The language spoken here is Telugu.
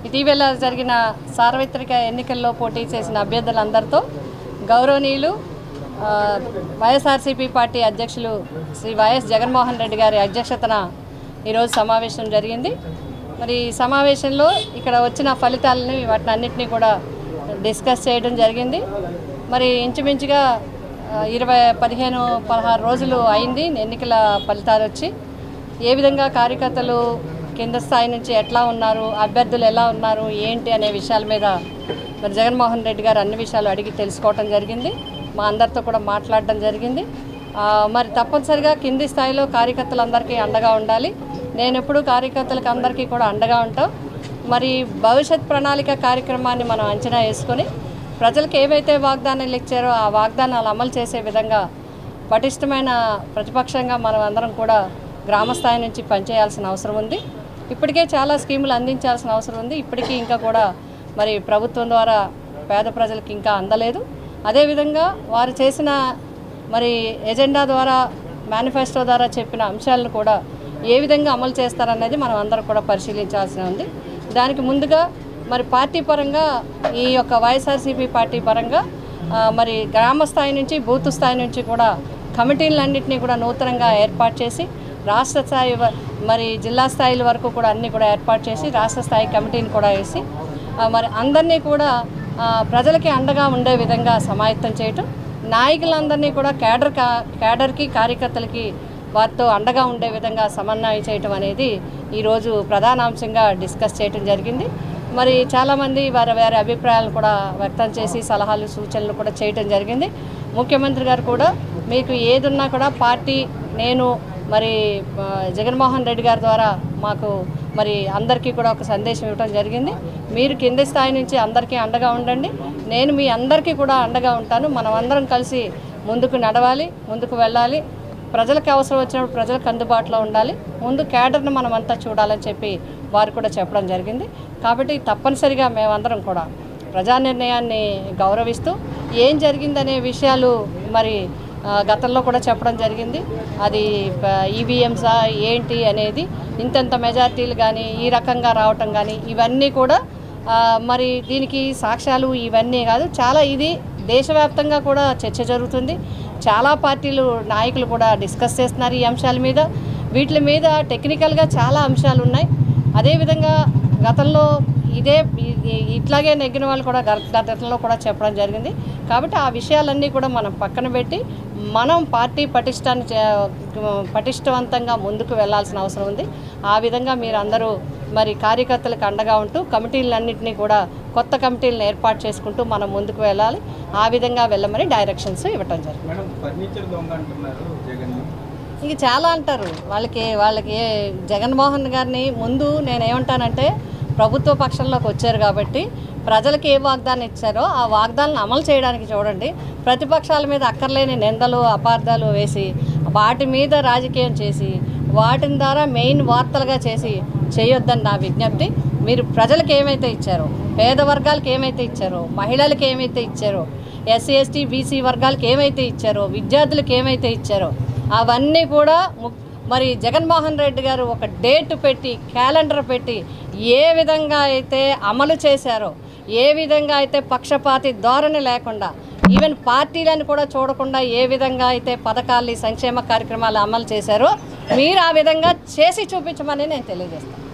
ఇటీవల జరిగిన సార్వత్రిక ఎన్నికల్లో పోటీ చేసిన అభ్యర్థులందరితో గౌరవనీయులు వైఎస్ఆర్సీపీ పార్టీ అధ్యక్షులు శ్రీ వైఎస్ జగన్మోహన్ రెడ్డి గారి అధ్యక్షతన ఈరోజు సమావేశం జరిగింది. మరి సమావేశంలో ఇక్కడ వచ్చిన ఫలితాలని వాటినన్నింటినీ కూడా డిస్కస్ చేయడం జరిగింది. మరి ఇంచుమించుగా 15-16 రోజులు అయింది ఎన్నికల ఫలితాలు వచ్చి. ఏ విధంగా కార్యకర్తలు కింద స్థాయి నుంచి ఎట్లా ఉన్నారు, అభ్యర్థులు ఎలా ఉన్నారు, ఏంటి అనే విషయాల మీద మరి జగన్మోహన్ రెడ్డి గారు అన్ని విషయాలు అడిగి తెలుసుకోవడం జరిగింది. మా అందరితో కూడా మాట్లాడడం జరిగింది. మరి తప్పనిసరిగా కింది స్థాయిలో కార్యకర్తలందరికీ అండగా ఉండాలి. నేను ఎప్పుడు కార్యకర్తలకు అందరికీ కూడా అండగా ఉంటాం. మరి భవిష్యత్ ప్రణాళిక కార్యక్రమాన్ని మనం అంచనా వేసుకొని ప్రజలకు ఏవైతే వాగ్దానాలు ఇచ్చారో ఆ వాగ్దానాలు అమలు చేసే విధంగా పటిష్టమైన ప్రతిపక్షంగా మనం అందరం కూడా గ్రామ స్థాయి నుంచి పనిచేయాల్సిన అవసరం ఉంది. ఇప్పటికే చాలా స్కీములు అందించాల్సిన అవసరం ఉంది. ఇప్పటికీ ఇంకా కూడా మరి ప్రభుత్వం ద్వారా పేద ప్రజలకు ఇంకా అందలేదు. అదేవిధంగా వారు చేసిన మరి ఎజెండా ద్వారా, మేనిఫెస్టో ద్వారా చెప్పిన అంశాలను కూడా ఏ విధంగా అమలు చేస్తారనేది మనం అందరం కూడా పరిశీలించాల్సి ఉంది. దానికి ముందుగా మరి పార్టీ పరంగా ఈ యొక్క వైఎస్ఆర్సీపీ పార్టీ పరంగా మరి గ్రామ స్థాయి నుంచి బూత్ స్థాయి నుంచి కూడా కమిటీలన్నింటినీ కూడా నూతనంగా ఏర్పాటు చేసి రాష్ట్ర స్థాయి మరి జిల్లా స్థాయిల వరకు కూడా అన్నీ కూడా ఏర్పాటు చేసి రాష్ట్ర స్థాయి కమిటీని కూడా వేసి మరి అందరినీ కూడా ప్రజలకి అండగా ఉండే విధంగా సమాయత్తం చేయటం, నాయకులందరినీ కూడా క్యాడర్కి కార్యకర్తలకి వారితో అండగా ఉండే విధంగా సమన్వయం చేయటం అనేది ఈరోజు ప్రధాన అంశంగా డిస్కస్ చేయటం జరిగింది. మరి చాలామంది వారి అభిప్రాయాలను కూడా వ్యక్తం చేసి సలహాలు సూచనలు కూడా చేయటం జరిగింది. ముఖ్యమంత్రి గారు కూడా మీకు ఏదున్నా కూడా పార్టీ నేను మరి జగన్మోహన్ రెడ్డి గారి ద్వారా మాకు మరి అందరికీ కూడా ఒక సందేశం ఇవ్వడం జరిగింది. మీరు కింది స్థాయి నుంచి అందరికీ అండగా ఉండండి, నేను మీ అందరికీ కూడా అండగా ఉంటాను. మనం అందరం కలిసి ముందుకు నడవాలి, ముందుకు వెళ్ళాలి. ప్రజలకు అవసరం వచ్చినప్పుడు ప్రజలకు అందుబాటులో ఉండాలి. ముందు క్యాడర్ను మనం అంతా చూడాలని చెప్పి వారు కూడా చెప్పడం జరిగింది. కాబట్టి తప్పనిసరిగా మేమందరం కూడా ప్రజా నిర్ణయాన్ని గౌరవిస్తూ ఏం జరిగిందనే విషయాలు మరి గతంలో కూడా చెప్పడం జరిగింది. అది ఈవీఎంసా ఏంటి అనేది, ఇంతంత మెజార్టీలు కానీ ఈ రకంగా రావటం కానీ ఇవన్నీ కూడా మరి దీనికి సాక్ష్యాలు ఇవన్నీ కాదు, చాలా ఇది దేశవ్యాప్తంగా కూడా చర్చ జరుగుతుంది. చాలా పార్టీలు నాయకులు కూడా డిస్కస్ చేస్తున్నారు ఈ అంశాల మీద. వీటి మీద టెక్నికల్గా చాలా అంశాలు ఉన్నాయి. అదేవిధంగా గతంలో ఇట్లాగే నెగ్గిన వాళ్ళు కూడా గతంలో కూడా చెప్పడం జరిగింది. కాబట్టి ఆ విషయాలన్నీ కూడా మనం పక్కన పెట్టి మనం పార్టీ పటిష్టవంతంగా ముందుకు వెళ్లాల్సిన అవసరం ఉంది. ఆ విధంగా మీరు అందరూ మరి కార్యకర్తలకు అండగా ఉంటూ కమిటీలన్నింటినీ కూడా కొత్త కమిటీలను ఏర్పాటు చేసుకుంటూ మనం ముందుకు వెళ్ళాలి. ఆ విధంగా వెళ్ళమని డైరెక్షన్స్ ఇవ్వటం జరిగింది. ఇక చాలా అంటారు. వాళ్ళకి జగన్మోహన్ గారిని ముందు నేనేమంటానంటే, ప్రభుత్వ పక్షంలోకి వచ్చారు కాబట్టి ప్రజలకు ఏ వాగ్దానం ఇచ్చారో ఆ వాగ్దానాలను అమలు చేయడానికి చూడండి. ప్రతిపక్షాల మీద అక్కర్లేని నిందలు అపార్థాలు వేసి వాటి మీద రాజకీయం చేసి వాటిని ద్వారా మెయిన్ వార్తలుగా చేసి చేయొద్దని నా విజ్ఞప్తి. మీరు ప్రజలకు ఏమైతే ఇచ్చారో, పేద వర్గాలకు ఏమైతే ఇచ్చారో, మహిళలకు ఏమైతే ఇచ్చారో, ఎస్సీ ఎస్టీ బీసీ వర్గాలకు ఏమైతే ఇచ్చారో, విద్యార్థులకు ఏమైతే ఇచ్చారో అవన్నీ కూడా మరి జగన్మోహన్ రెడ్డి గారు ఒక డేట్ పెట్టి, క్యాలెండర్ పెట్టి ఏ విధంగా అయితే అమలు చేశారో, ఏ విధంగా అయితే పక్షపాతి ధోరణి లేకుండా ఈవెన్ పార్టీలను కూడా చూడకుండా ఏ విధంగా అయితే పథకాలు సంక్షేమ కార్యక్రమాలు అమలు చేశారో మీరు ఆ విధంగా చేసి చూపించమని నేను తెలియజేస్తాను.